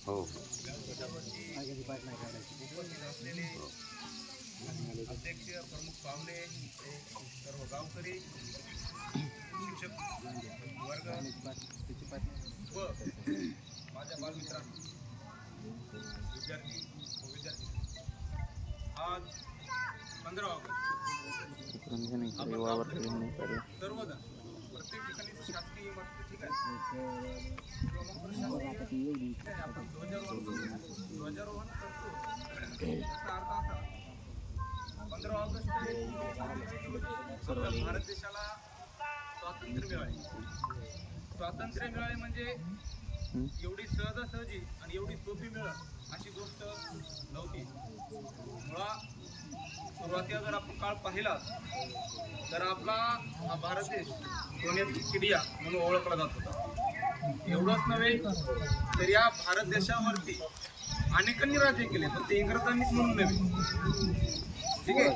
हो त्याच्यावरती उपस्थित असलेले अध्यक्ष प्रमुख पाहुणे सर्व गावकरी शिक्षक वर्ग व माझ्या बालमित्रांनो विद्यार्थी व विद्यार्थी आज 15 ऑगस्ट सर्वजण प्रत्येक ठिकाणी शासकीय इमारती ठीक आहे किंवा मग प्रशासकीय ठिकाणी आपण ध्वजारोहण करतो याचा अर्थ असा 15 ऑगस्ट आपल्या भारत देशाला स्वातंत्र्य मिळाले म्हणजे एवढी सहजासहजी आणि एवढी सोपी मिळत अशी गोष्ट नव्हती. मुळात सुरुवातीला जर आपण काळ पाहिला तर आपला हा भारत देश सोन्याची चिडिया म्हणून ओळखला जात होता. एवढंच नव्हे तर या भारत देशावरती अनेकांनी राज्य केले, पण ते इंग्रजांनीच म्हणून नव्हे. ठीक आहे.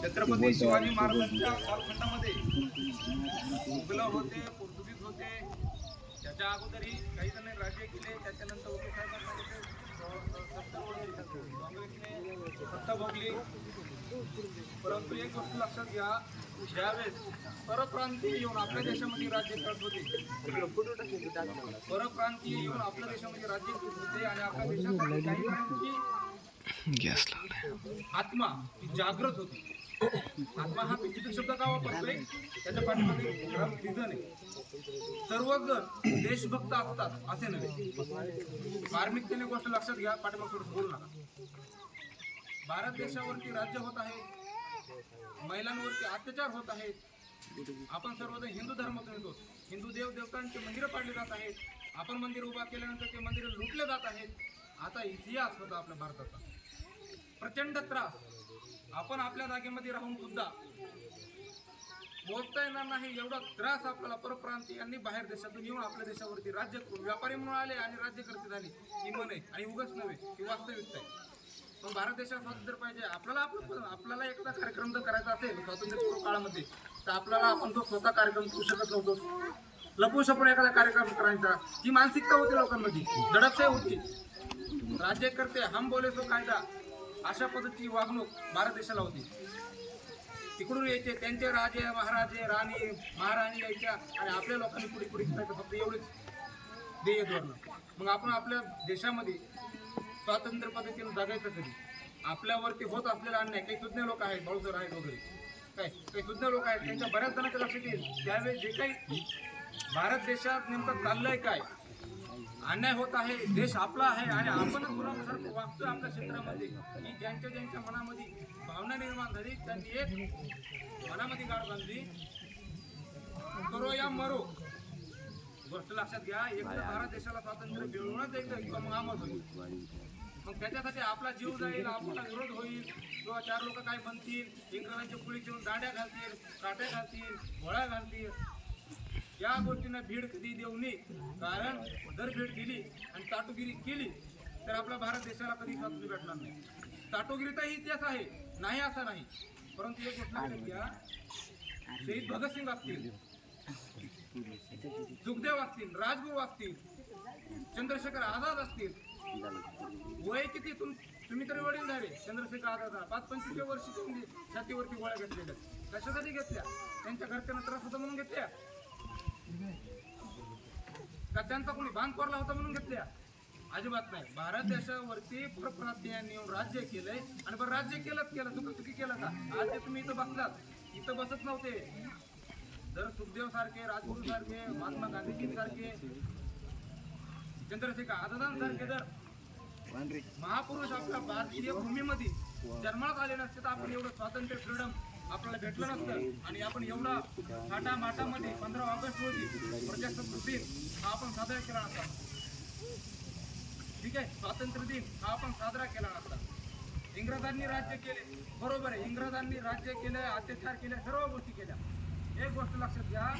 छत्रपती शिवाजी महाराजांच्या कालखंडामध्ये मुघल होते, पोर्तुगीज होते, त्याच्या अगोदरही काही जणांनी राज्य केले. त्याच्यानंतर होते सत्ता भोगली. परंतु एक गोष्ट लक्षात घ्या, ज्यावेळेस परप्रांतीय येऊन आपल्या देशामध्ये राज्य करत होते, परप्रांतीय येऊन आपल्या देशामध्ये राज्य करत होते आणि आपल्या देशासाठी काही जणांची आत्मा ही जागृत होती. आत्मा हा विचित्र शब्द का वापरतोय, त्याच्या पाठीमागे रिझन आहे. सर्वजण देशभक्त असतात असे नव्हे. मार्मिकतेने गोष्ट लक्षात घ्या, पाठीमागे थोडं बोलू नका. भारत देशावरती राज्य होत आहे, महिलांवरती अत्याचार होत आहेत. आपण सर्वजण हिंदू धर्मातून येतो. हिंदू देव देवतांचे मंदिरं पाडले जात आहेत. आपण मंदिर उभा केल्यानंतर ते मंदिर लुटले जात आहेत. आता इतिहास होता आपल्या भारताचा, प्रचंड त्रास. आपण आपल्या जागेमध्ये राहून सुद्धा मोजता येणार नाही एवढा त्रास आपल्याला परप्रांतीयांनी बाहेर देशातून येऊन आपल्या देशावरती राज्य करून व्यापारी म्हणून आले आणि राज्यकर्ते झाले. ही मन आहे आणि उगाच नव्हे, ही वास्तविकता आहे. पण भारत देशात स्वातंत्र्य पाहिजे. आपल्याला एखादा कार्यक्रम जर करायचा असेल स्वातंत्र्यपूर्व काळामध्ये, तर आपण तो स्वतः कार्यक्रम करू शकत नव्हतो. लपू छपून एखादा कार्यक्रम करायचा, ही मानसिकता होती लोकांमध्ये, दडपशाही होती. राज्यकर्ते हम बोले तो कायदा, अशा पद्धतीची वागणूक भारत देशाला होती. तिकडून यायचे त्यांचे राजे महाराजे राणी महाराणी यायच्या आणि आपल्या लोकांनी पुढे पुढे करायचं, फक्त एवढेच ध्येय धोरण. मग आपण आपल्या देशामध्ये स्वातंत्र्य पद्धतीने जगायचं कधी? आपल्यावरती होत असलेला अन्याय, काही सुज्ञ लोक आहेत, बाळूसर आहेत वगैरे, काही सुज्ञ लोक आहेत, त्यांच्या बऱ्याच जणांच्या लक्षात येईल त्यावेळेस जे काही भारत देशात नेमकं चाललंय, काय अन्याय होत आहे, देश आपला आहे आणि आपणच गुलामासारखं वागतोय आपल्या क्षेत्रामध्ये, की ज्यांच्या मनामध्ये भावना निर्माण झाली त्यांनी एक मनामध्ये गाठ बांधली, करो या मरो. गोष्ट लक्षात घ्या, एकदा भारत देशाला स्वातंत्र्य मिळवूनच एकदा किंवा मग आमच होईल. मग त्याच्यासाठी आपला जीव जाईल, आपला विरोध होईल किंवा चार लोक काय म्हणतील, इंग्रजांच्या पुढे घेऊन दांड्या घालतील, काट्या घालतील, गोळ्या घालतील. या गोष्टींना भीड कधी देऊ नये, कारण जर भीड दिली आणि ताटोगिरी केली तर आपल्या भारत देशाला कधी स्वातंत्र्य भेटणार नाही. ताटोगिरीचाही इतिहास आहे, नाही असा नाही. परंतु एक गोष्ट लक्षात घ्या, शहीद भगतसिंग असतील, सुखदेव असतील, राजगुरू असतील, चंद्रशेखर आझाद असतील, वय किती तुम्ही तरी वडील झाले. चंद्रशेखर आझाद 25-25 वर्षी तुम्ही छातीवरती गोळ्या घेतलेल्या, कशासाठी घेतल्या? त्यांच्या घरच्यांना त्रास होता म्हणून घेतल्या का त्यांचा कोणी बांध कोरला होता म्हणून घेतल्या? अजिबात नाही. भारत देशावरती परप्रांतीयांनी येऊन राज्य केलंय आणि बरं राज्य केलं चुकी केलं का? आज ते तुम्ही इथं बसलात, इथं बसत नव्हते. जर सुखदेव सारखे, राजगुरू सारखे, महात्मा गांधीजी सारखे, चंद्रशेखर आझादांसारखे जर महापुरुष आपल्या भारतीय भूमीमध्ये जन्माला आले नसते तर आपण एवढं स्वातंत्र्य फ्रीडम आपल्याला भेटलं नसतं आणि आपण एवढा थाटामाटामध्ये 15 ऑगस्ट रोजी प्रजासत्ताक दिन हा आपण साजरा केला नसता. ठीक आहे, स्वातंत्र्य दिन हा आपण साजरा केला नसता. इंग्रजांनी राज्य केले, बरोबर आहे, इंग्रजांनी राज्य केलं, अत्याचार केले, सर्व गोष्टी केल्या. एक गोष्ट लक्षात घ्या,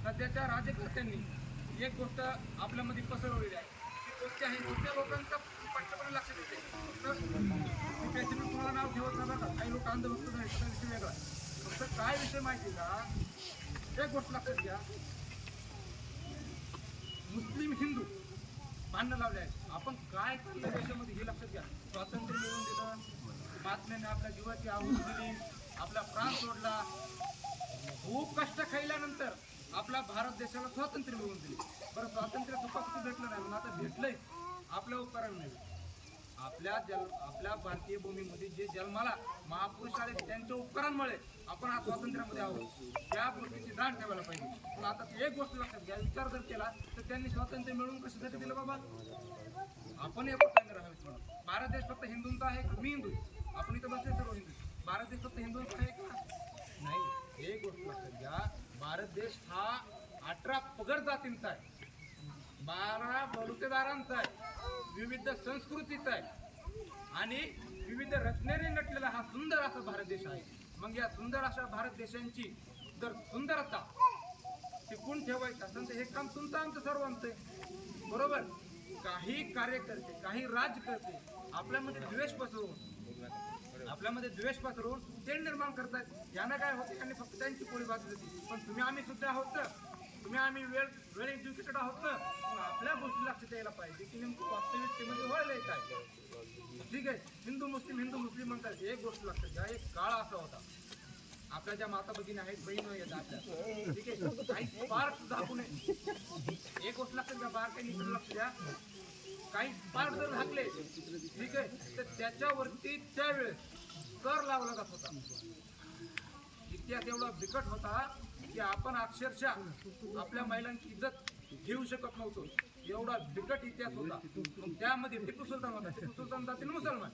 सध्याच्या राज्यकर्त्यांनी एक गोष्ट आपल्यामध्ये पसरवलेली आहे. ती गोष्ट आहे दुसऱ्या लोकांचा स्पष्टपणे लक्षात येते. फक्त तुम्हाला नाव ठेवत नाही बघा, काही लोक अंधभक्त आहेत, त्याचा विषय वेगळा. फक्त काय विषय माहिती का, एक गोष्ट लक्षात घ्या, मुस्लिम हिंदू भांडणं लावले आहेत. आपण काय केलं देशामध्ये हे लक्षात घ्या. स्वातंत्र्य मिळवून दिलं, महात्म्याने आपल्या जीवाची आहुती दिली, आपला प्राण सोडला, खूप कष्ट खाल्ल्यानंतर आपला भारत देशाला स्वातंत्र्य मिळवून दिले. बरं, स्वातंत्र्य सुखासुखी भेटलं नाही, पण आता भेटलंय आपल्या उपकरण नाही. आपल्या भारतीय भूमीमध्ये जे जन्माला महापुरुष आले त्यांच्या उपकरणांमुळे आपण आज स्वातंत्र्यामध्ये आहोत. त्या गोष्टीची जाण ठेवायला पाहिजे. पण आता एक गोष्ट लक्षात घ्या, विचार जर केला तर त्यांनी स्वातंत्र्य मिळवून कशासाठी दिलं बाबा? आपण एकत्र राहावेत म्हणून. भारत देश फक्त हिंदूंचा आहे का? मी हिंदू, आपण इथं बसले सर्व हिंदू. भारत देश फक्त हिंदूंचा आहे का? नाही. एक गोष्ट लक्षात घ्या, भारत देश हा 18 पगड जातींचा आहे, 12 बलुतेदारांचा आहे, विविध संस्कृतीचा आहे आणि विविध रचनेने नटलेला हा सुंदर असा भारत देश आहे. मग या सुंदर अशा भारत देशांची जर सुंदरता टिकून ठेवायची असेल तर हे काम तुमचं आमचं सर्वांचं आहे, बरोबर? काही कार्यकर्ते, काही राजकर्ते आपल्यामध्ये द्वेष पसरवून ते निर्माण करतात. यांना काय होते, यांनी फक्त त्यांची पोळी भाजली होती. पण तुम्ही आम्ही सुद्धा आहोत, तुम्ही आम्ही वेळ एज्युकेटेड आहोत ना. पण आपल्या गोष्टी लक्षात यायला पाहिजे की नेमकं वास्तविकतेमध्ये व्हायलाय काय. ठीक आहे, हिंदू मुस्लिम म्हणतात. एक गोष्ट लक्षात घ्या, एक काळ असा होता, आपल्या ज्या माता भगिनी आहेत, बहीण आहेत आपल्या, ठीक आहे, काही स्पार्क झाकू नये. एक गोष्ट लक्षात घ्या, बारकाईने लक्ष द्या. काही स्पार्क जर झाकले, ठीक आहे, तर त्याच्यावरती त्यावेळेस कर लावला जात होता. इतिहास एवढा बिकट होता की आपण अक्षरशः आपल्या महिलांची इज्जत घेऊ शकत नव्हतो. एवढा बिकट इतिहास होता. त्यामध्ये टिपू सुलतान होता. टिपू सुलतान जातीने मुसलमान,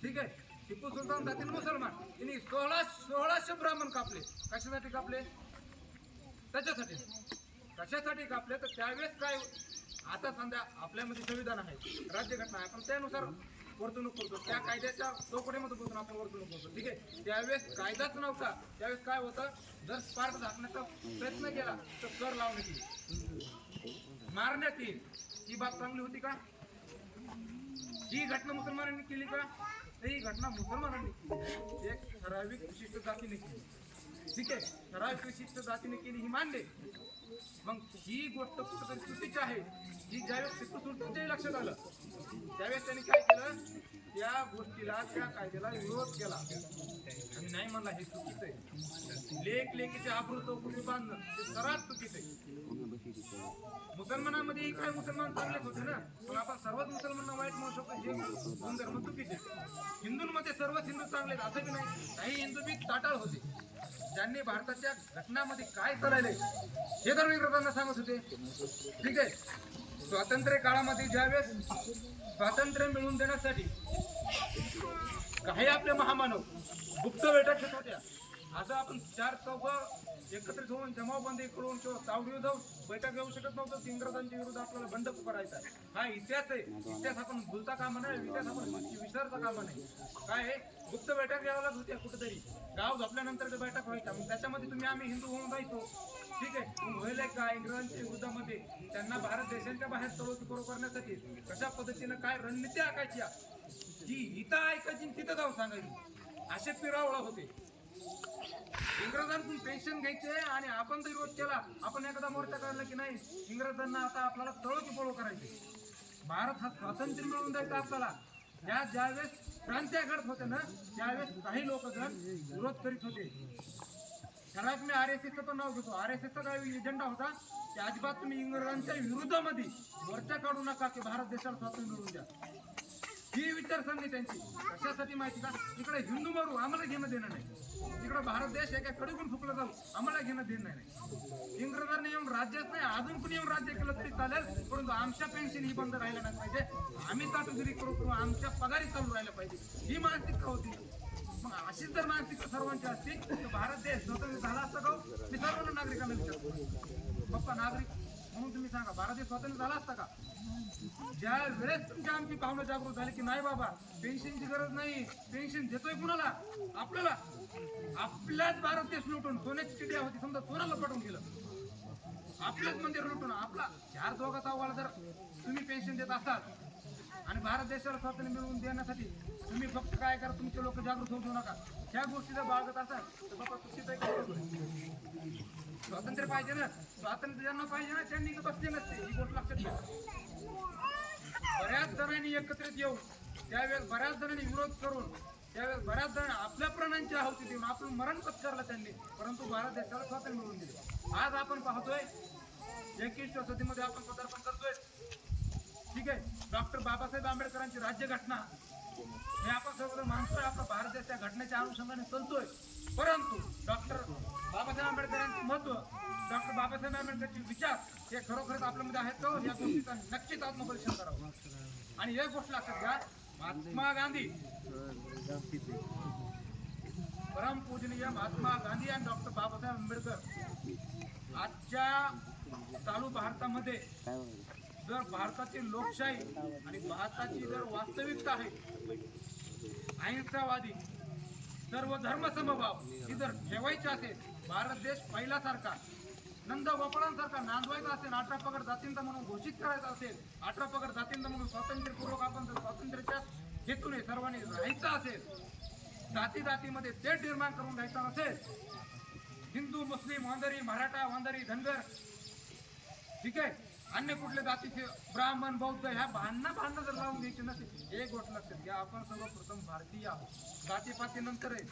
ठीक आहे, टिपू सुलतान जातीने मुसलमान. त्यांनी 1600 ब्राह्मण कापले. कशासाठी कापले? कशासाठी कापले? तर त्यावेळेस काय, आता समजा आपल्यामध्ये संविधान आहे, राज्यघटना आहे, पण त्यानुसार वर्तणूक करतो, त्या कायद्याच्या चौकटीमध्ये बसून आपण वर्तणूक करतो, ठीक आहे. त्यावेळेस कायदाच नव्हता. त्यावेळेस काय होतं, जर स्पार्क झाकण्याचा प्रयत्न केला तर कर लावण्यात येईल, मारण्यात येईल. ही बाब चांगली होती का? ही घटना मुसलमानांनी केली का? ही घटना मुसलमानांनी केली, एक ठराविक विशिष्ट जातीने केली, ठीक आहे, ठराविक विशिष्ट जातीने केली, ही मानले. मग ही गोष्ट कुठेतरी चुकीची आहे. ही ज्यावेळेस टिपू सुलतानच्याही लक्षात आलं, त्यावेळेस त्यांनी काय केलं, त्या गोष्टीला, त्या कायद्याला विरोध केला. आणि नाही म्हणला हे चुकीचं आहे. लेकीचे आबरू चौकटी बांधणं हे सर्वात चुकीचं आहे. मुसलमानांमध्ये काय मुसलमान चांगलेच होते ना, पण आपण सर्वच मुसलमानांना वाईट म्हणू शकतो, हे धर्म चुकीचे. हिंदूंमध्ये सर्वच हिंदू चांगले असं बी नाही. काही हिंदू बी टाटाळ होते, ज्यांनी भारताच्या घटनामध्ये काय करायले हे तर विरोधांना सांगत होते, ठीक आहे. स्वातंत्र्य काळामध्ये ज्यावेळेस स्वातंत्र्य मिळवून देण्यासाठी काही आपले महामानव गुप्त बैठक घेत होत्या. असं आपण 4 चौघ एकत्रित होऊन जमावबंदी करून किंवा तावडीवर जाऊन बैठक घेऊ शकत नव्हतं. इंग्रजांच्या विरुद्ध आपल्याला बंड पुकारायचा. हा इतिहास आहे. इतिहास आपण भुलता कामा नाही, इतिहास आपण विसरता कामा नाही. काय आहे, गुप्त बैठक घ्यायलाच होत्या कुठेतरी, गाव झोपल्यानंतर ते बैठक व्हायच्या. मग त्याच्यामध्ये तुम्ही आम्ही हिंदू होऊन जायचो, ठीक आहे. व्हायला का इंग्रजांच्या विरुद्धामध्ये त्यांना भारत देशांच्या बाहेर तळोटी करू करण्यासाठी कशा पद्धतीनं काय रणनीती आखायची, जी इथं ऐकायची तिथं जाऊन सांगायची, असे पिरावळा होते. इंग्रजांकडून पेन्शन घ्यायचे आणि आपण जर विरोध केला, आपण एखादा मोर्चा काढला की नाही, इंग्रजांना आता आपल्याला तळोटी पळो करायचे. भारत हा स्वातंत्र्य मिळवून द्यायचा आपल्याला. ज्यावेळेस क्रांत्या घडत होते ना, त्यावेळेस काही लोक जण विरोध करीत होते. त्यालाच मी RSSचं पण नाव घेतो. RSSचा काय एजेंडा होता की अजिबात तुम्ही इंग्रजांच्या विरोधामध्ये मोर्चा काढू नका की भारत देशाला स्वातंत्र्य मिळवून द्या. ही विचारसरणी त्यांची. कशासाठी माहिती का? इकडे हिंदू मारू आम्हाला घेणं देणं नाही, इकडे भारत देश एका कडून फुकलं जाऊ आम्हाला घेणं देणं नाही. इंग्रजांनी येऊन राज्यच नाही, अजून कुणी येऊन राज्य केलं तरी चालेल, परंतु आमच्या पेन्शन ही बंद राहिला नाही पाहिजे, आम्ही ताटुगिरी करू, आमच्या पगारी चालू राहिला पाहिजे, ही मानसिकता होती. मग अशीच जर मानसिकता सर्वांची असती तर भारत देश स्वतंत्र झाला असता का? मी सर्वांना नागरिकांना विचारतो, पप्पा नागरिक म्हणून तुम्ही सांगा, भारत देश स्वतंत्र झाला असता का? ज्या वेळेस तुमच्या आमची भावना जागृत झाली की नाही बाबा पेन्शनची गरज नाही, पेन्शन देतोय कुणाला? आपल्याला. आपल्याच भारत देश लुटून सोन्याची चिडिया होती, समजा सोनाला पटवून गेलं, आपल्याच मंदिर लुटून आपला 4 दोघाचा अहवाल जर तुम्ही पेन्शन देत असाल आणि भारत देशाला स्वातंत्र्य मिळवून देण्यासाठी तुम्ही फक्त काय करा, तुमचे लोक जागृत होऊ देऊ नका, ह्या गोष्टी जर बाळगत असाल तर बाबा चुकीचं आहे. स्वातंत्र्य पाहिजे ना, स्वातंत्र्य ज्यांना पाहिजे ना त्यांनी बसले नसते, ही गोष्ट लक्षात घ्या. सगळ्यांनी एकत्रित येऊन त्यावेळेस बऱ्याच जणांनी विरोध करून त्यावेळेस बऱ्याच जण आपल्या प्राणांची आहुती देऊन आपलं मरण पत्करलं त्यांनी, परंतु भारत देशाला स्वातंत्र्य मिळवून दिले. आज आपण पाहतोय 21व्या सदीमध्ये आपण पदार्पण करतोय. ठीक आहे, डॉक्टर बाबासाहेब आंबेडकरांची राज्यघटना हे आपण सर्वजण मानतोय, आपला भारत देश त्या घटनेच्या अनुषंगाने चालतोय. परंतु डॉक्टर बाबासाहेब आंबेडकरांचे महत्व, डॉक्टर बाबासाहेब आंबेडकरचे विचार हे खरोखरच आपल्यामध्ये आहेत का, या गोष्टीचा नक्कीच आत्मपरीक्षण करावं. आणि एक गोष्ट लक्षात घ्या, महात्मा गांधी, परमपूजनीय महात्मा गांधी आणि डॉक्टर बाबासाहेब आंबेडकर आजच्या चालू भारतामध्ये जर भारताची लोकशाही आणि भारताची जर वास्तविकता आहे, अहिंसावादी सर्व धर्म समभाव ही जर ठेवायची असेल, भारत देश पहिल्यासारखा नंद गोपाळांसारखा नांदवायचा असेल, 18 पगड जातींचा म्हणून घोषित करायचा असेल, 18 पगड जातींचा म्हणून स्वातंत्र्यपूर्वक आपण जर स्वातंत्र्याच्या हेतूने सर्वांनी राहायचं असेल, जाती जातीमध्ये तेढ निर्माण करून राहायचा नसेल, हिंदू मुस्लिम वंजारी मराठा वंजारी धनगर ठीक आहे अन्य कुठल्या जातीचे ब्राह्मण बौद्ध ह्या भांडणं जर लावून घ्यायचे नसेल, एक गोष्ट लक्षात घ्या, आपण सर्वप्रथम भारतीय आहोत. जातीपाती नंतर आहे,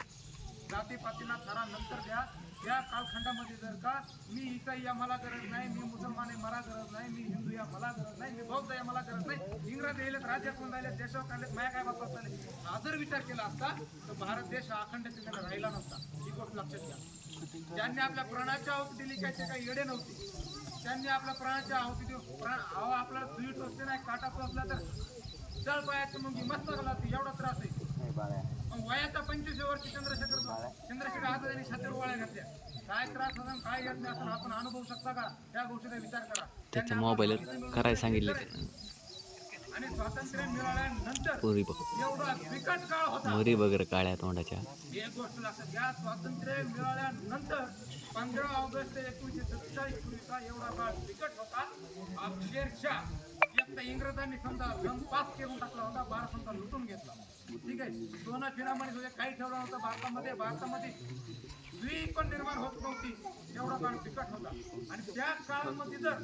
जातीपातीला थरा नंतर द्या. या कालखंडामध्ये जर का मी इसाई या मला गरज नाही, मी मुसलमान आहे मला गरज नाही, मी हिंदू या मला गरज नाही, मी बौद्ध या मला गरज नाही, इंग्रज येलेत राज्य करून राहिले देशावर काढलेत माया काय बाबा चालले, हा जर विचार केला असता तर भारत देश हा अखंडतेने राहिला नसता. ही गोष्ट लक्षात घ्या. ज्यांनी आपल्या प्राणाची आहुती दिली काय ते काही येडे नव्हते, त्यांनी आपल्या प्राणाची आहुती देऊन प्राण हवा आपल्याला सुई टोचते नाही, काटा टोचला तर जळ पायाचं मग मस्त लागला एवढा त्रास आहे. मग वयाच्या 25व्या वर्षी चंद्रशेखर आझादांनी छातीवर गोळ्या घातल्या, काय त्रास असेल काय घेत नाही असं आपण अनुभवू शकता का, त्या गोष्टीचा विचार करा. त्याच्या मोबाईल करायला सांगितलं आणि स्वातंत्र्य मिळाल्यानंतर एवढा बिकट काळ होता, मोरी वगैरे काळ्या तोंडाच्या. एक गोष्ट लक्षात घ्या, स्वातंत्र्य मिळाल्यानंतर 15 ऑगस्ट 1947 पूर्वीचा एवढा काळ बिकट होता. अक्षरशः एक तर इंग्रजांनी समजा पास करून टाकला होता, भारत समजा लुटून घेतला. ठीक आहे, सोना फिनामध्ये काही ठेवला होता भारतामध्ये स्त्री पण निर्माण होत नव्हती, एवढा काळ बिकट होता. आणि त्या काळामध्ये जर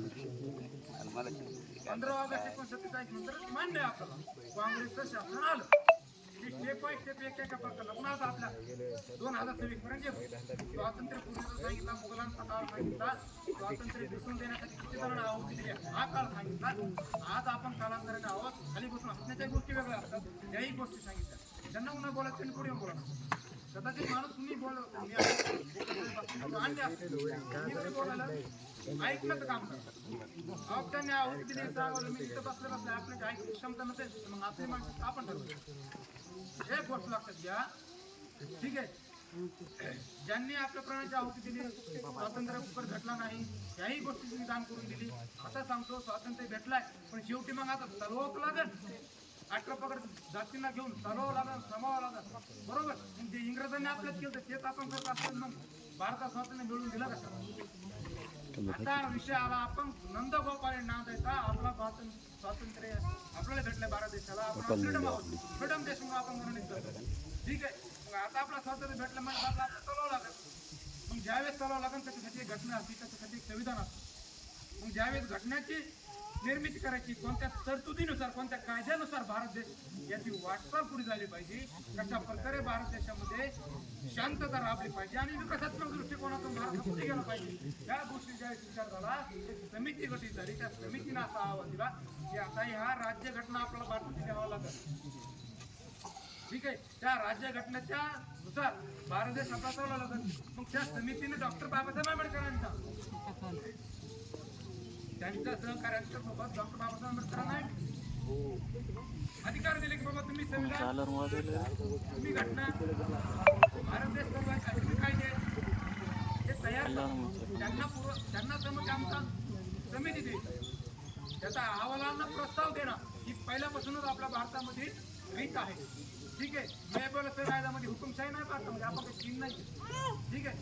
15 ऑगस्ट 1947 नंतर मान्य आहे आपल्याला काँग्रेसचं शासन आलं, स्टेप बाय स्टेप एक प्रकार पण आता आपल्या 2026 पर्यंत स्वातंत्र्य पूर्वीचा सांगितला, मुघलांचा काळ सांगितला, स्वातंत्र्य भेटून देण्यासाठी किती जणांना आहुती दिली हा काळ सांगितला. आज आपण कालांतराने आहोत, खाली बसून हसण्याच्या गोष्टी वेगळ्या असतात, याही गोष्टी सांगितल्या. ज्यांना उन्हा बोलायचं त्यांनी पुढे बोला, कदाचित माणूस तुम्ही बोलत बोलायला ऐकण्याचं काम करा. त्यांनी आहुती दिली सांगवलं, मी इथं बसले आपल्याची ऐकण्याची क्षमता नसेल तर मग आपली माणसं आपण ठरवलं. एक गोष्ट लक्षात घ्या, ठीक आहे, ज्यांनी आपल्या प्राणाची आहुती दिली, स्वातंत्र्य कुकर भेटला नाही, याही गोष्टी तुम्ही दान करून दिली. आता सांगतो स्वातंत्र्य भेटलाय, पण शेवटी मग आता चालवावं लागेल, 18 पगड जातींना घेऊन चालवावं लागेल, समावं लागेल, बरोबर. जे इंग्रजांनी आपल्यात केलं तेच आपण करत असतो, मग भारतात स्वातंत्र्य मिळवून दिलं कसं. आता विषय आला, आपण नंदगोपाल नाव द्यायचा, आपला स्वातंत्र्य आपल्याला भेटलंय भारत देशाला, आपण फ्रीडम आहोत, फ्रीडम देश म्हणून आपण म्हणून करतो. ठीक आहे, मग आता आपला स्वातंत्र्य भेटलं म्हणजे आपलं आपलं चालवावं लागेल. मग ज्यावेळेस चालवावं लागेल त्याच्यासाठी एक घटना असते, त्याच्यासाठी एक संविधान असतं. मग ज्यावेळेस घटनेची निर्मिती करायची, कोणत्या तरतुदीनुसार कोणत्या कायद्यानुसार भारत देश याची वाटचाल पुढे झाली पाहिजे, कशा प्रकारे भारत देशामध्ये शांतता राबली पाहिजे आणि विकासात्मक दृष्टिकोनातून भारत पुढे गेला पाहिजे, या गोष्टी ज्यावेळेस विचार झाला, एक समिती गठीत झाली. त्या समितीनं असा अहवाल दिला की आता ह्या राज्यघटना आपल्याला भारताची द्यावा लागेल. ठीक आहे, त्या राज्यघटनेच्या नुसार भारत देश आपला चालवा लागेल. मग त्या समितीने डॉक्टर बाबासाहेब आंबेडकरांचा त्यांच्या सहकार्यांच्या सोबत डॉक्टर बाबासाहेब आंबेडकरांना अधिकार दिले की बाबा तुम्ही संविधान, तुम्ही घटना, भारत देश चालवायचा, तुम्ही कायदे हे तयार त्यांना समज आमचा समिती देईल, त्याचा अहवालांना प्रस्ताव देणं ही पहिल्यापासूनच आपल्या भारतामध्ये रीत आहे. ठीक आहे, मेबलच्या कायद्यामध्ये हुकुमशाही नाही भारतामध्ये, आपण काही चीन नाही. ठीक आहे,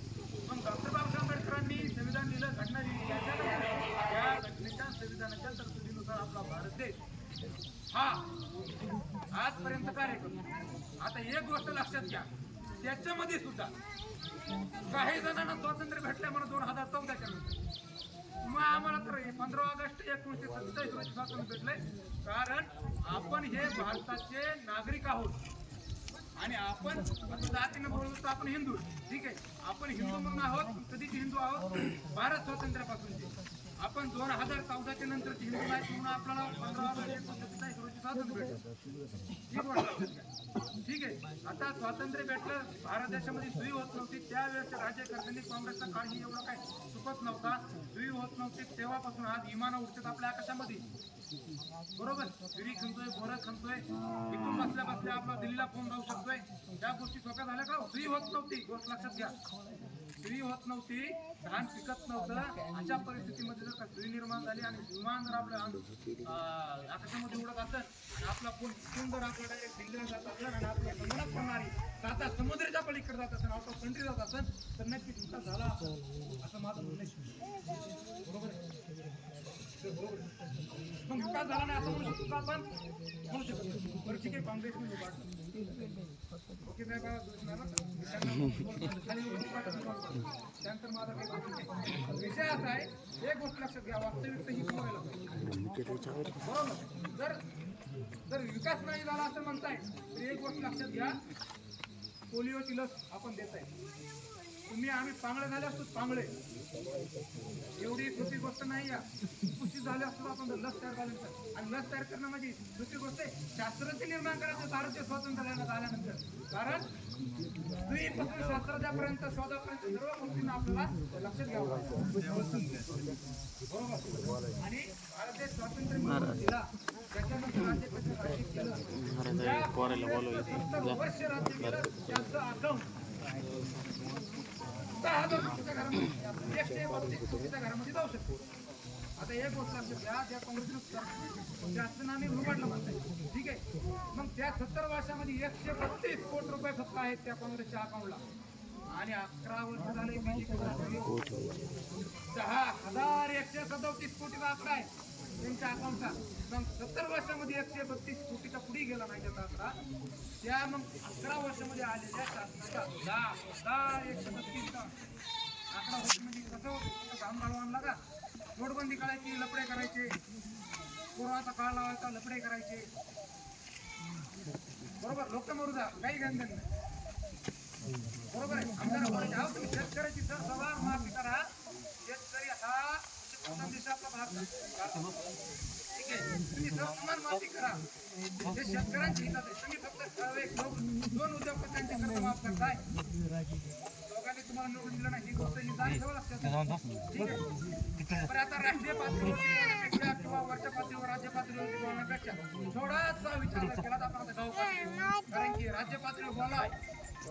मग डॉक्टर बाबासाहेब आंबेडकरांनी संविधान दिलं, घटना दिली, त्या घटनेच्या संविधानाच्या तरतुदीनुसार आपला भारत देश हा आजपर्यंत कार्य करतो. आता एक गोष्ट लक्षात घ्या, त्याच्यामध्ये सुद्धा काही जणांना स्वातंत्र्य भेटल्या म्हणून 2014च्या नंतर, मग आम्हाला तर 15 ऑगस्ट 1947 रोजी स्वातंत्र्य भेटलंय, कारण आपण हे भारताचे नागरिक आहोत आणि आपण आता जातीने बोलतो तर आपण हिंदू, ठीक आहे. आपण हिंदू म्हणून आहोत. कधीचे हिंदू आहोत? भारत स्वातंत्र्यापासूनचे. आपण 2014च्या नंतरचे हिंदू नाही म्हणून आपल्याला 15 रोजी स्वातंत्र्य भेटलं. ठीक आहे. आता स्वातंत्र्य भेटलं, भारत देशामध्ये सुई होत नव्हती त्यावेळेस राज्यकर्त्यांनी काँग्रेसचा काळही एवढा काय चुकत नव्हता. सुई होत नव्हती तेव्हापासून आज विमानं उडतात आपल्या आकाशामध्ये, बरोबर. विरी खणतोय, बोरं खणतोय, इथून बसल्या बसल्या आपला दिल्लीला फोन लावू शकतोय. त्या गोष्टी सोप्या झाल्या का? सुई होत नव्हती, गोष्ट लक्षात घ्या. सुई होत नव्हती, धान पिकत नव्हतं. अशा परिस्थितीमध्ये जर का सुई निर्माण झाली आणि विमान जर आपल्या आकाशामध्ये उडत असेल आणि आपला फोन तिथून जर आपल्या डायरेक्ट दिल्लीला जात असेल आणि आपल्या संगणक प्रणाली साता समुद्राच्या पलीकडे जात असेल, आउट ऑफ कंट्री जात असेल, तर नक्कीच विकास झाला असं माझं म्हणणं आहे. बरोबर आहे. मग विकास झाला नाही असं म्हणू शकतो का आपण? म्हणू शकतो. बरं ठीक आहे, काँग्रेसने उभारलं. ओके साहेब, त्यानंतर माझा काही गोष्ट विषय असा आहे, एक गोष्ट लक्षात घ्या, वास्तविकता ही बघायला पाहिजे. बरोबर. जर विकास नाही झाला असं म्हणताय तर एक गोष्ट लक्षात घ्या, पोलिओची लस आपण देत आहे. तुम्ही आम्ही पांगळे झाले असतो, पांगळे एवढी सोपी गोष्ट नाही. या कुशीत झाले असतो आपण लस तयार झाल्यानंतर. आणि लस तयार करणं म्हणजे दुसरी गोष्ट आहे, शास्त्रज्ञ निर्माण करायचं भारतीय स्वातंत्र्य झाल्यानंतर. कारण सुईपासून शास्त्रज्ञापर्यंत शोधापर्यंत सर्व गोष्टींना आपल्याला लक्षात घ्यावं बरोबर. आणि भारत देश स्वातंत्र्य मिळवून दिला त्याच्यानंतर राज्य केलं, वर्ष राज्य केलं, त्याचं अकाउंट 10,000 घरामध्ये जाऊ शकतो. आता एक गोष्ट लक्षात घ्या, त्या काँग्रेसनं जास्त नाणे उभारलं म्हणताय, ठीक आहे. मग त्या 70 वर्षामध्ये 132 कोटी रुपये फक्त आहेत त्या काँग्रेसच्या अकाउंटला. आणि 11 वर्ष झाले 10,137 कोटीचा आकडा आहे त्यांच्या अकाउंटचा. मग 70 वर्षामध्ये 132 कोटीचा पुढे गेला नाही त्याचा आकडा. त्या मग 11 वर्षामध्ये आलेल्या शासनाचा 10,132 आकडा होती. म्हणजे कसं होतं, घाम घालून आणला का? नोटबंदी करायची, लफडे करायचे, कोरोनाचा काळ लावायचा, लफडे करायचे, बरोबर. लोक मरू द्या, काही गंधन नाही, बरोबर आहे. आमदार बोलायचे, अहो तुम्ही शेतकऱ्याची जर सवाल माफी करा. शेतकरी हा देश आपला भारत, ठीक आहे. तुम्ही समान माफी करा, हे शेतकऱ्यांची हितात आहे. तुम्ही फक्त 2 उद्योगपत्यांचे कर्ज माफ करताय. लोकांनी तुम्हाला निवडून दिलं नाही, ही गोष्ट ही जाणीव ठेवा लक्षात, ठीक आहे. पण आता राष्ट्रीय पातळीवरती बोलण्यापेक्षा किंवा वरच्या पातळीवर राज्य पातळीवरती बोलण्यापेक्षा थोडासा विचार केला तर आपण आता गाव पातळीवर, कारण की राज्य पातळीवर बोलाय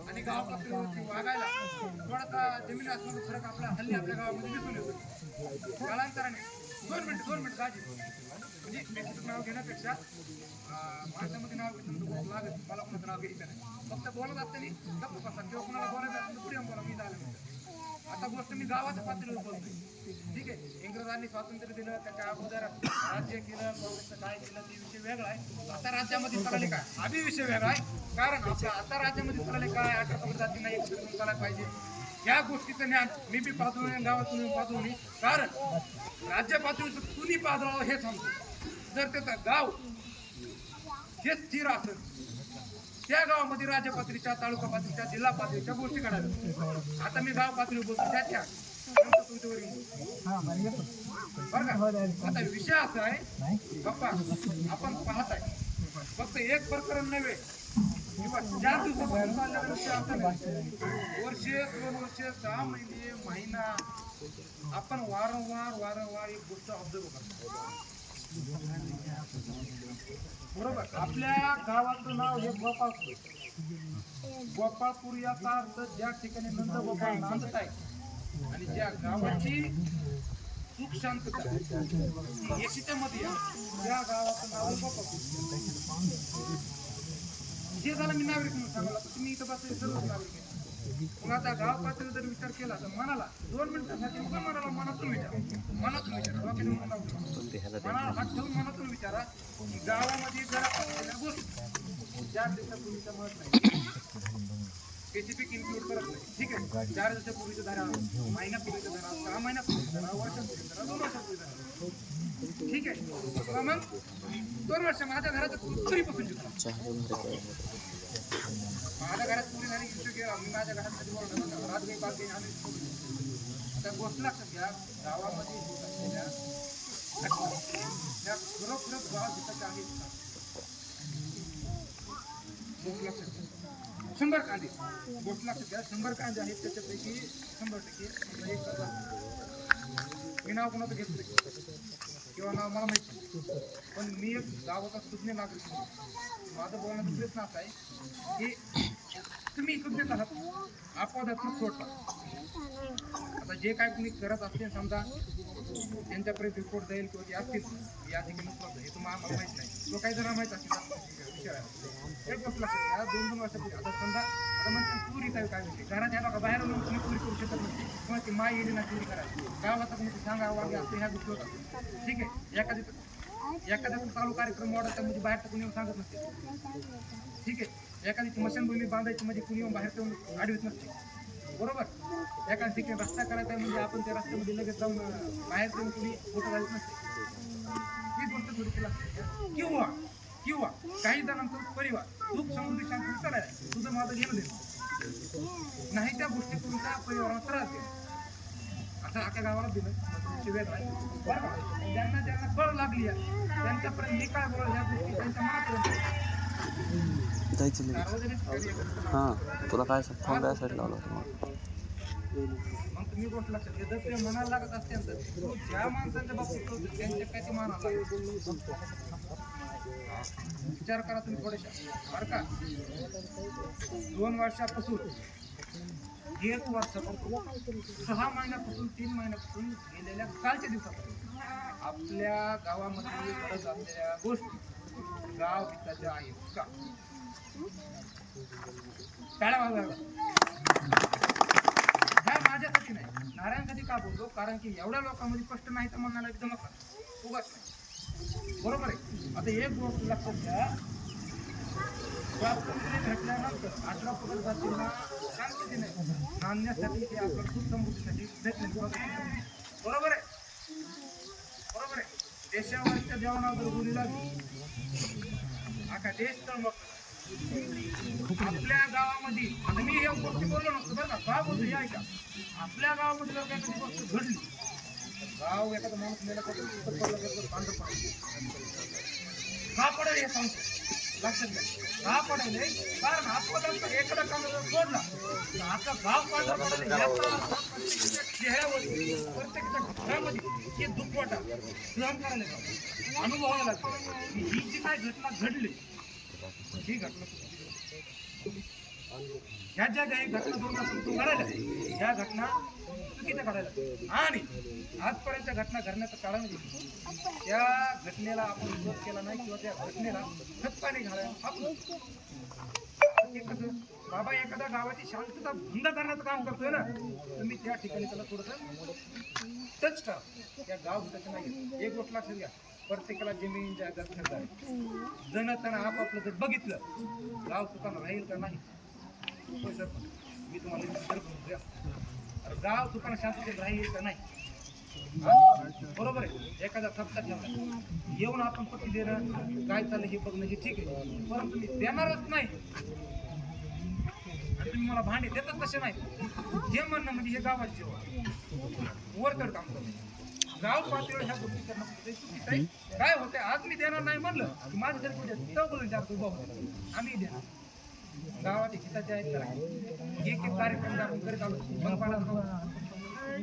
आणि गाव पातळीवरती वागायला थोडासा जमीन आसमानाचा फरक आपला हल्ली आपल्या गावामध्ये दिसून येतो कालांतराने. 2 मिनिट काळजी, म्हणजे व्यक्तिगत नाव घेण्यापेक्षा माणसामध्ये नाव घेतलं लागत, मला कोणाचं नाव घ्यायचं नाही. फक्त बोलत असताना गप्प बसा किंवा कोणाला बोलायचं असेल तर पुढे बोला, मी झाल्यानंतर. आता गोष्ट मी गावाच्या पातळीवर बोलतोय, ठीक आहे. इंग्रजांनी स्वातंत्र्य दिलं, त्याच्या अगोदर राज्य केलं, काँग्रेसचं काय केलं ते विषय वेगळा आहे. आता राज्यामध्ये चालले काय आधी विषय वेगळा आहे. कारण आपल्या आता राज्यामध्ये चालले काय, 18 जातींना एकत्र करायला पाहिजे, या गोष्टीचं ज्ञान मी बी पाहतोय, गावातून पाहतोय. कारण राज्य पातळीवर कुणी पाहतो हे सांगतो. जर त्याचं गाव हे स्थिर असेल, त्या गावामध्ये राज्य पातळीच्या, तालुका पातळीच्या, जिल्हा पातळीच्या गोष्टी काढाव्या. आता मी गाव पातळीवर बोलतो त्याच्या बरं का. आता विषय असा आहे बाप्पा, आपण पाहत आहे फक्त एक प्रकरण नव्हे किंवा 4 दिवसापासून चाललेला विषय असा नाही. वर्षे, 2 वर्षे, 6 महिने, महिना आपण वारंवार एक गोष्ट ऑब्झर्व करतो, बरोबर. आपल्या गावाचं नाव हे गोपाळपूर. गोपाळपूर याचा अर्थ ज्या ठिकाणी नंद गोपाळ नांदत आहे आणि ज्या गावाची सुख शांतता येशीच्या मध्ये त्या गावाचं नाव गोपाळपूर. जे झालं मी नागरिक म्हणून सांगायला, तुम्ही इथं बसले सर्व नागरिक आहे. मग आता गाव पातळीवर जर विचार केला तर मनाला 2 मिनिटासाठी मनाला मनातून विचारा, मनातून मनाला हात ठेवून मनातून विचारा की गावामध्ये जर गोष्ट 4 दिवसापूर्वीचा मत नाही, स्पेसिफिक इन्क्लूड करत नाही, ठीक आहे. 4 दिवसापूर्वीचं धरा, महिन्यापूर्वीचं धरा, 6 महिन्यापूर्वीचं धरा, वर्षापूर्वी धरा, 2 वर्षापूर्वी धरा, ठीक आहे. मग 2 वर्ष माझ्या घरात चोरीपासून जिंकला. माझ्या घरात चोरी झाली की मी माझ्या घरात कधी बोलणार राजगाई बाजू आम्ही आता गोष्ट लक्षात घ्या. गावामध्ये होत असलेल्या घटना त्या खरोखरच गावात हिताच्या आहेत का? गोष्ट लक्षात घ्या. 100 कांदे गोष्ट लक्षात घ्या. 100 कांदे आहेत त्याच्यापैकी 100% एक मी नाव कोणाचं घेत नाही किंवा नाव मला माहित नाही, पण मी एक गावाचा सुज्ञ नागरिक म्हणून माझा बोलण्याचा प्रयत्न असा आहे की तुम्ही इकडे देत आहात अपवादात्मक सोडता. आता जे काय तुम्ही करत असतील समजा त्यांच्यापर्यंत रिपोर्ट जाईल किंवा जे असतील या ठिकाणी उपलब्ध हे तुम्हाला आम्हाला माहीत नाही, तो काही जण माहीत असेल एक गोष्ट लक्षात घ्या. 2 वर्षापूर्वी आता समजा आता म्हणते चोरी काय म्हणते घरात या लोक बाहेर येऊन तुम्ही चोरी करू शकत नाही किंवा ती माय येईल ना चोरी करायची गावात तुम्ही सांगा वागे असं ह्या गोष्टी होतात. ठीक आहे. एखाद्या चालू कार्यक्रम वाढायचा म्हणजे बाहेर कुणी येऊन सांगत नसते. ठीक आहे. एखादी स्मशानभूमी बांधायची म्हणजे कुणी येऊन बाहेर येऊन आडवीत नसते. बरोबर. एखाद्या ठिकाणी रस्ता करायचा म्हणजे आपण त्या रस्त्यामध्ये लगेच जाऊन बाहेर जाऊन कुणी फोटो घालत नसते. ही गोष्ट थोडी तुला किंवा काही जणांचा परिवार सुख समृद्धी शांती करायला तुझं माझं घेणं देणं नाही त्या गोष्टी करून त्या परिवाराला त्रास देणं असं अख्या गावाला दिलं वेळ आहे. बरं ज्यांना कळ लागली आहे त्यांच्यापर्यंत मी काय बोलायला ह्या गोष्टी त्यांच्या मनापर्यंत हां तुला काय फोन द्यायसाठी लावला होता मग तुम्ही गोष्ट लक्षात घ्या. जर ते मनाला लागत असते तर ज्या माणसांच्या बाबतीत त्यांच्या काय ते मानाला विचार करा तुम्ही थोडेशा. बरं का 2 वर्षापासून 1 वर्षापासून 6 महिन्यापासून 3 महिन्यापासून गेलेल्या कालच्या दिवसापासून आपल्या गावामध्ये घडत असलेल्या गोष्टी गाव हिताच्या आहेत का? टाळ्या वाजवा. ह्या माझ्यासाठी नाही नारायणसाठी का बोलतो कारण की एवढ्या लोकांमध्ये कष्ट नाही तर म्हणाला एकदम उगाच नाही. बरोबर आहे. आता एक गोष्ट लक्षात घ्या. स्वातंत्र्य भेटल्यानंतर 18 जातींना शांततेने नांदण्यासाठी ते आपल्या सुख समृद्धीसाठी भेटले. बरोबर आहे. बरोबर आहे. देशावरच्या जेवणावर जर गोळी लागली अख्खा देश तर आपल्या गावामध्ये आता मी या गोष्टी बोललो नसतो बरं का बोलतो हे ऐका. आपल्या गावामध्ये जर काही गोष्ट घडली गाव एखादा माणूस मेला पांढर पडेल का पडेल हे सांगतो लक्षात घ्या. का पडेल कारण आपण एखादा कांदा जर सोडला तर आता गाव पांढर पडेल चेहऱ्यावर प्रत्येकाच्या घरामध्ये हे दुखवाटा सहन करायला लागतो अनुभवायला लागतो. ही जी काय घटना घडली ही घटना ह्या ज्या काही घटना 2 वर्षापासून घडायला ह्या घटना चुकीच्या घडायला आणि आजपर्यंत घटना घडण्याचं कारण त्या घटनेला आपण विरोध केला नाही किंवा त्या घटनेला खतपाणी घालायला आपण कसं बाबा एखाद्या गावाची शांतता भंग करण्याचं काम करतोय ना तुम्ही त्या ठिकाणी त्याला थोडंसं टच करा. त्या गाव त्याचं नाही. एक गोष्ट लक्षात घ्या. प्रत्येकाला जमीन जायदाद खर्च आहे. जण त्यांना आपापलं जर बघितलं गाव सुखानं राहील का नाही. होय सर मी तुम्हाला गाव सुखानं शांततेत राहील का नाही. बरोबर आहे. एखादा थप्ता ठेवला येऊन आपण पत्ती देणं काय चाललं हे बघणं हे ठीक आहे परंतु मी देणारच नाही आणि तुम्ही मला भांडे देतच तसे नाही हे म्हणणं म्हणजे हे गावात जेव्हा वरचढ काम करतो गाव पातळीवर ह्या गोष्टी करणं काय होते. आज मी देणार नाही म्हणलं की माझ्या तरी कुठे चौघ चार उभा होतो आम्ही देणार. गावात हिताचे आहेत करा एक कार्यक्रम आपण करीत आलो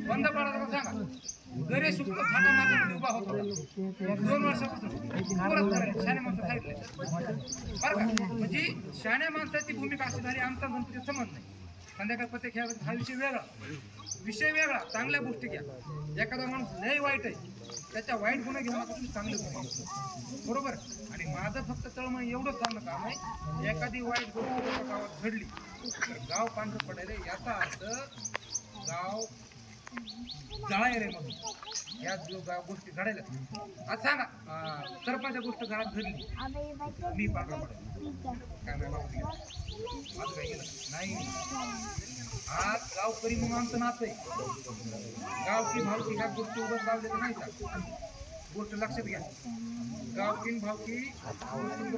बंद पाडायला सांगा घरी सुप्त फाटा मारण्यामध्ये उभा होतो 2 वर्षापासून परत करायला शाणे माणसं सांगितले बरं का. म्हणजे शाण्या माणसाची भूमिका अशी झाली आमचा गणपती समज नाही. संध्याकाळ पत्ते खेळायचा हा विषय वेगळा चांगल्या गोष्टी घ्या. एखादा माणूस लय वाईट आहे त्याच्या वाईट गुन्हे घेऊन आपण चांगले गुन्हे बरोबर. आणि माझं फक्त तळमळ एवढंच सांगणं काम आहे एखादी वाईट गोष्ट गावात घडली तर गाव पांढरं पडेल याचा अर्थ गाव जळायला म्हणून या गोष्टी घडायला. आज सांगा सरपंच गोष्ट घरात घडली मी पांढरा पडेल काय माझं काय गेलं नाही. आज गावकरी म्हणून आमचं नातं आहे. गावकी भावकी ह्या गोष्टी उगाच लावलेल्या नाही का गोष्ट लक्षात घ्या. गावकीन भावकी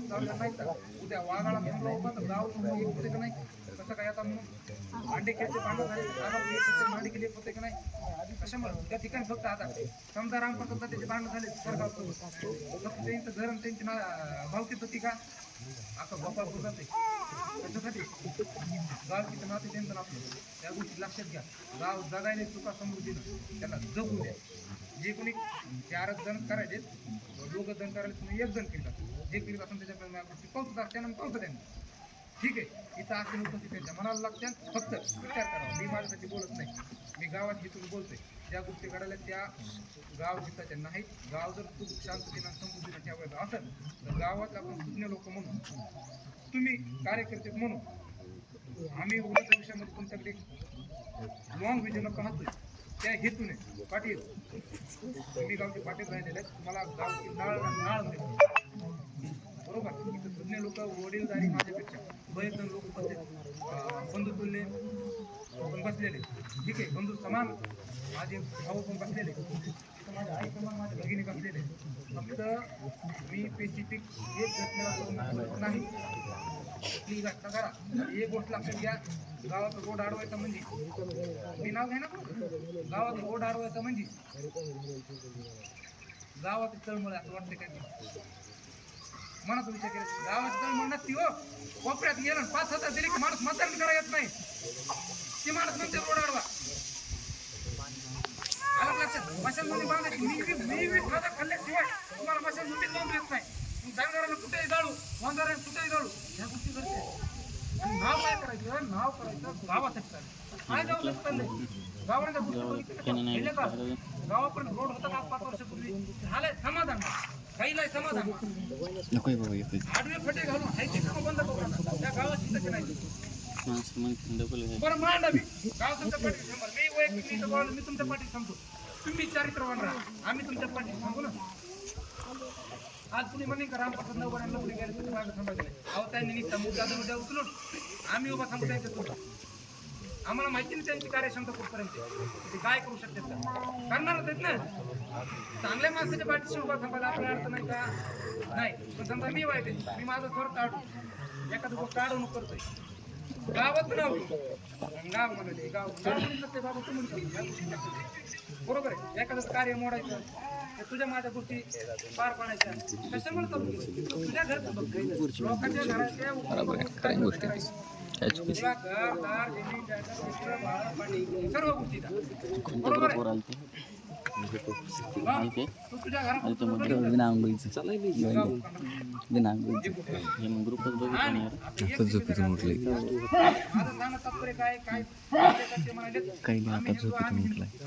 चालल्या नाही तर उद्या वाघाला म्हणलं होतं तर गाव एक होते का नाही? कसं काय आता मांडे खेळते भांडण झाले मांडे खेळले होते का नाही? कशामुळे त्या ठिकाणी फक्त आता समजा रामप्रसाद त्याचे भांडण झाले फक्त त्यांचं धरण त्यांची भावकीच होती का? आता गोपाळपूर जाते त्याच्यासाठी गावकीचं नाते त्यांचं नातं त्या गोष्टी लक्षात घ्या. गाव जगायला चुका समृद्धीनं त्याला जगू द्या. जे कोणी 4 जण करायचे 2 जण करायला तुम्ही 1 जण केलं जे केलं असून त्याच्या गोष्टी कौतुक त्यांना कौतुक त्यांनी ठीक आहे. इथं असं नव्हतं की त्यांच्या मनाला लागतं फक्त विचार करावा. मी माझ्यासाठी बोलत नाही, मी गावात हितून बोलतोय. ज्या गोष्टी करायला त्या गाव हिताच्या नाहीत. गाव जर खूप शांततेनं समृद्धीनं ठेवायचं असेल तर गावात आपण सुज्ञ लोक म्हणून तुम्ही कार्यकर्ते म्हणून आम्ही उद्याच्या विषयामध्ये तुमच्याकडे लॉंग व्हिजन पाहतोय. त्या हेतूने पाटील तुम्ही गावचे पाटील राहिलेले आहेत. तुम्हाला गावची नाळ बरोबर. इथं जुने लोक वडीलधारी माझ्यापेक्षा बरेच जण लोक बंधुतुल्य पण बसलेले ठीक आहे. बंधू समान माझे भाऊ पण बसलेले तिथं माझ्या आई समान माझ्या भगिनी बसलेले. फक्त मी स्पेसिफिक एक घटनेला नाही कुठली घटना करा. एक गोष्ट लक्षात घ्या. गावाचा रोड अडवायचा म्हणजे मी नाव घ्या ना गावाचा रोड अडवायचा म्हणजे गावात तळमळ असं वाटतं काय मनात विचार केला. गावात तळमळ नसती हो. कोपऱ्यात गेलं 5,000 दिले की माणूस मतदान करा येत नाही. ते माणूस म्हणते रोड अडवा आलं लक्षात. मशानभूमी बांधायची मी 20,000 खाल्ल्याशिवाय तुम्हाला मशानभूमीत बांधू येत नाही. जाणगारांना कुठेही जाळू वांजारांना कुठेही जाळू ह्या गोष्टी करते. नाव काय करायचं नाव करायचं गावासाठी काय जाऊ शकत गावाच्या गोष्टी का गावापर्यंत रोड होता का 5 वर्षापूर्वी झालंय समाधान काहीला समाधान आडवे फटे घालून हायचे काम बंद करू त्या गावाची तसे नाही. बरं मांडावी गाव तुमच्या पाठी थांबा. मी वैयक्तिक मी तुमच्या पाठी थांबतो. तुम्ही चारित्रवान राहा आम्ही तुमच्या पाठी थांबू ना. आज कुणी म्हणे का रामप्रसाद नवऱ्यांना कुणी गेले तर मागे थांबायचं नाही. अहो त्यांनी निघता मुद्दा उद्या उचलून आम्ही उभा थांबू त्यांच्या आम्हाला माहिती नाही त्यांची कार्यक्षमता कुठपर्यंत ते काय करू शकतात का करणारच आहेत ना. चांगल्या माणसाच्या पाठीशी उभा थांबायला आपला अर्थ नाही का नाही. पण समजा मी वाईट आहे मी माझं थोडं काढू एखादं काढवणूक करतोय गावात नाव गाव म्हणाले गाव ते बाबा तुम्ही बरोबर आहे. एखादं कार्य मोडायचं तुझ्या माझ्या गोष्टी पार पाडायच्या कशामुळे करून तुझ्या घरचं बघ लोकांच्या घराच्या घरदार जमीन जायदाद सर्व गोष्टी बरोबर आहे. तू तुझ्या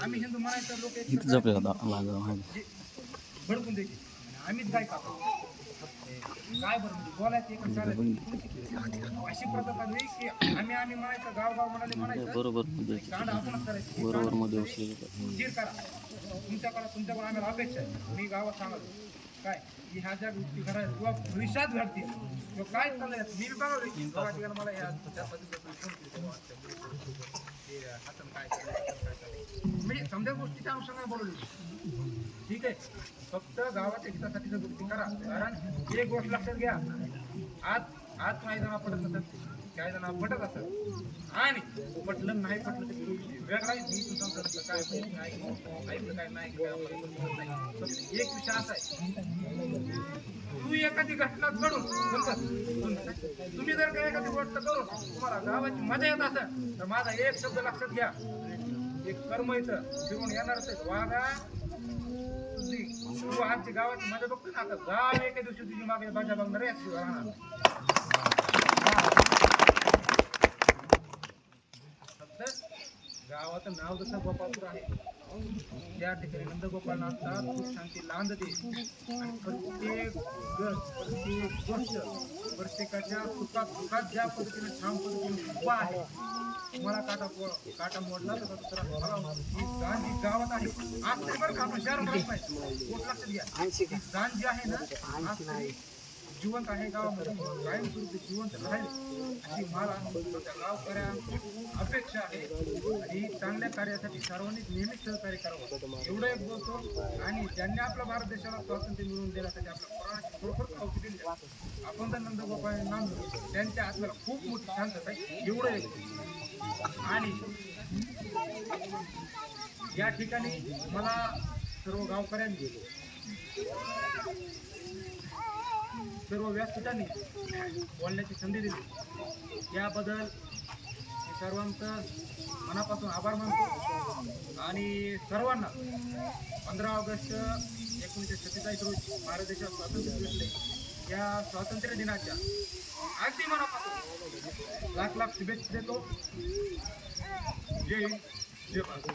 आम्ही हिंदू म्हणायचं लोक भडकून द्यायची आम्हीच काय खातो काय बरं म्हणजे बोलायचं अशी पद्धत आली की आम्ही म्हणायचं गाव म्हणायचं बरोबर कांड आपणच करायचं बरोबर मध्ये जीर करा. तुमच्याकडे आम्हाला अपेक्षा आहे. मी गावात सांगतो काय की ह्या ज्या गोष्टी करायला किंवा भविष्यात घडतील किंवा काय चाललंय मी बघा मला या त्या पद्धतीने म्हणजे समजा गोष्टीच्या अनुषंगाने बोलवली ठीक आहे. फक्त गावाच्या हितासाठी जर गोष्टी करा. कारण एक गोष्ट लक्षात घ्या आज काही जण पटत असत काही जण पटत असत आणि पटलं नाही पटलं तर वेगळा मी तुमचा काय ऐकलं काय नाही एक विषय असा आहे तू एखादी घटना घडून तुम्ही जर काही एखादी गोष्ट करून तुम्हाला गावाची मजा येत असेल तर माझा एक शब्द लक्षात घ्या. एक कर्म इथं फिरून येणारच आहे. वागा तू आमच्या गावाची मजा बघतो ना आता गाव एका दिवशी तुझी मागे मजा बघणार आहे राहणार. गावाचं नाव जसं गोपाळपूर आहे त्या ठिकाणी नंदगोपाळनाथला खूप शांती लांदते आणि प्रत्येक गोष्ट प्रत्येकाच्या सुखात ज्या पद्धतीने छान पद्धतीने उभा आहे. मला काटा मोडला तर गांधी गावात आहे आज तरी बरं का आपण शहरात राहत नाही. लक्षात घ्या गांधी आहे ना आज तरी जिवंत आहे, गावामध्ये कायमस्वरूपी जिवंत राहील अशी मला त्या गावकऱ्यांची अपेक्षा आहे. आणि चांगल्या कार्यासाठी सर्वांनी नेहमीच सहकार्य करावं एवढं एक बोलतो. आणि ज्यांनी आपल्या भारत देशाला स्वातंत्र्य मिळवून देण्यासाठी आपल्या प्राणाची खरोखर पावती दिली आपण तर नंदगोपाळ नांदू त्यांच्या आत्म्याला खूप मोठी शांतता आहे एवढं एक बोलतो. आणि या ठिकाणी मला सर्व गावकऱ्यांनी सर्व व्यासपीठांनी बोलण्याची संधी दिली याबद्दल मी सर्वांचं मनापासून आभार मानतो. आणि सर्वांना 15 ऑगस्ट 1947 रोजी भारत देशात स्वातंत्र्य भेटले या स्वातंत्र्य दिनाच्या अगदी मनापासून लाख लाख शुभेच्छा देतो. जय हिंद, जय भारत.